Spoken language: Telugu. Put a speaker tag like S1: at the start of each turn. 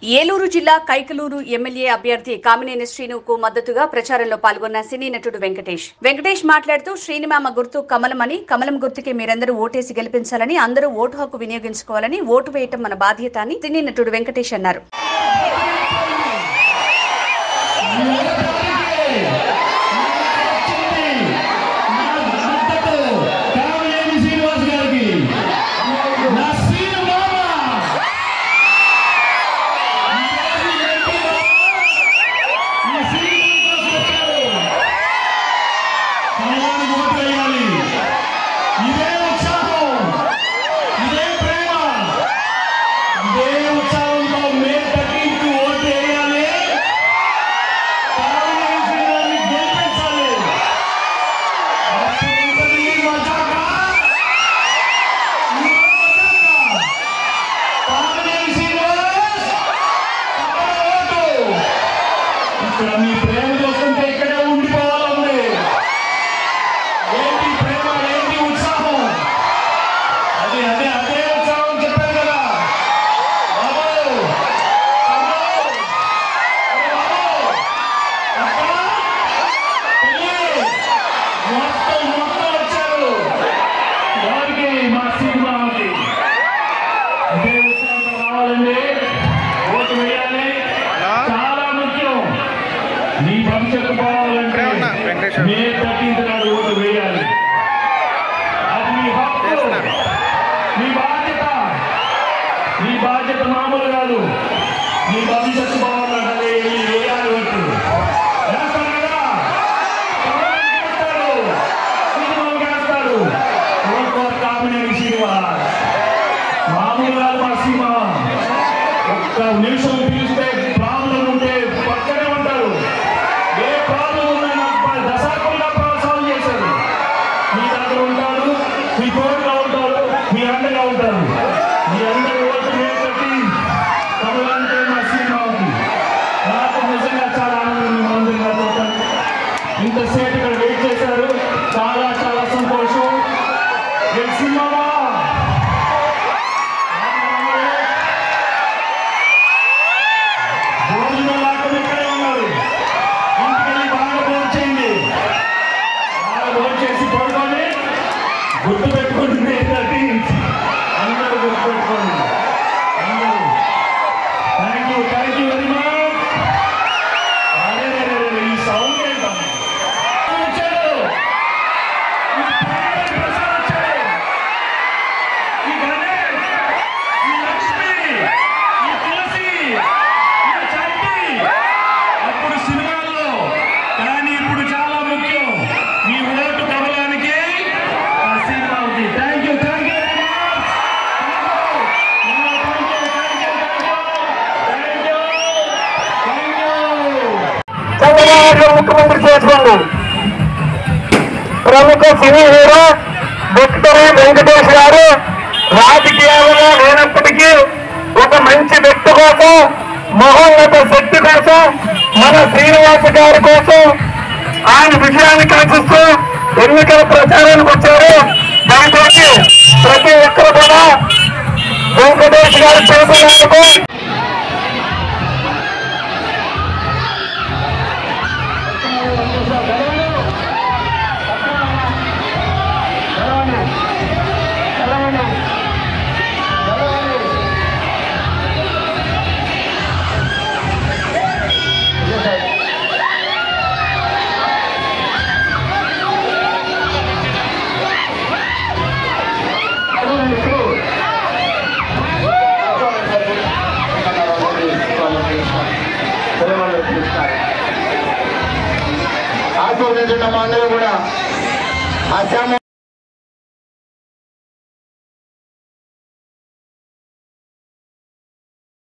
S1: ఏలూరు జిల్లా కైకలూరు ఎమ్మెల్యే అభ్యర్థి కామినేని శ్రీనుకు మద్దతుగా ప్రచారంలో పాల్గొన్న సినీ నటుడు వెంకటేష్ మాట్లాడుతూ శ్రీనిమామ గుర్తు కమలమని, కమలం గుర్తుకే మీరందరూ ఓటేసి గెలిపించాలని, అందరూ ఓటు హక్కు వినియోగించుకోవాలని, ఓటు వేయటం మన బాధ్యత అని సినీ నటుడు వెంకటేష్ అన్నారు.
S2: మీ ప్రేమ చూస్తుంటే ఇక్కడే ఉండిపోవాలండి. ఏంటి ప్రేమ, ఏంటి ఉత్సాహం, అదే అదే అదే ఉత్సాహం చెప్పారు కదా బాబు. మొత్తం వచ్చారు వారికి, మా సినిమాకి అదే ఉత్సాహంతో రావాలండి. ఓటు వేయాలి, చాలా ముఖ్యం. నీ భవిష్యత్తు పోవాలంటే మే 13th నాడు ఓటు వేయాలి. అది మీ హక్కు, మీ బాధ్యత. మీ బాధ్యత మామూలు కాదు. మీ భవిష్యత్తు పోవాలంటే వేయాలి. ఓటు వేస్తారు కదా, సినిమాలు వేస్తారు. కామినేని శ్రీనివాస్ మామూలు కాదు. మా సినిమా ఒక్క నిమిషం పిలిస్తే ప్రాబ్లం ఉంటే పక్కనే ఉంటారు. ఏ ప్రాబ్లం ఉన్నా నాకు దశాబ్దంగా సాల్వ్ చేశారు. మీ దగ్గర ఉంటారు, మీ తోడుగా ఉంటారు, మీ అండగా ఉంటారు. మీ అందరి ఓటు వేసి కమలంటే మా సినిమా ఉంది. నాకు నిజంగా చాలా ఆనందం. అందరి నాతో ఇంతసేపు ఇక్కడ వెయిట్ చేశారు. చాలా చాలా సంతోషం. సినిమావా ఇక్కడే ఉన్నారు. ఇంటికెళ్ళి బాగా భోజనం చేయండి. బాగా భోజనం చేసి పడుకొని గుర్తు పెట్టుకోండి. అందరూ గుర్తు పెట్టుకోండి. అందరూ థ్యాంక్ యూ వెరీ మచ్. అరే ఈ సౌండ్ ఏంటమ్మా వచ్చాడు. ఈ గణేష్, ఈ లక్ష్మి, ఈ తులసి, అప్పుడు సినిమాల్లో, కానీ ఇప్పుడు చాలా ముఖ్యం. మీ ఓటు కమలానికి, ఆ సినిమా ఉంది. థ్యాంక్ యూ చంద్రబాబు ముఖ్యమంత్రి చేసుకోండి. ప్రముఖ సినీ హీరో డాక్టర్ వెంకటేష్ గారు రాజకీయాలలో లేనప్పటికీ ఒక మంచి వ్యక్తి కోసం, మహోన్నత శక్తి కోసం, మన శ్రీనివాస గారి కోసం ఆయన విజయాన్ని కాంక్షిస్తూ ఎన్నికల ప్రచారానికి వచ్చారు. దయచేసి ప్రతి ఒక్కరు కూడా వెంకటేష్ గారి చేతులకు ఆశీర్వదించడం అందరూ కూడా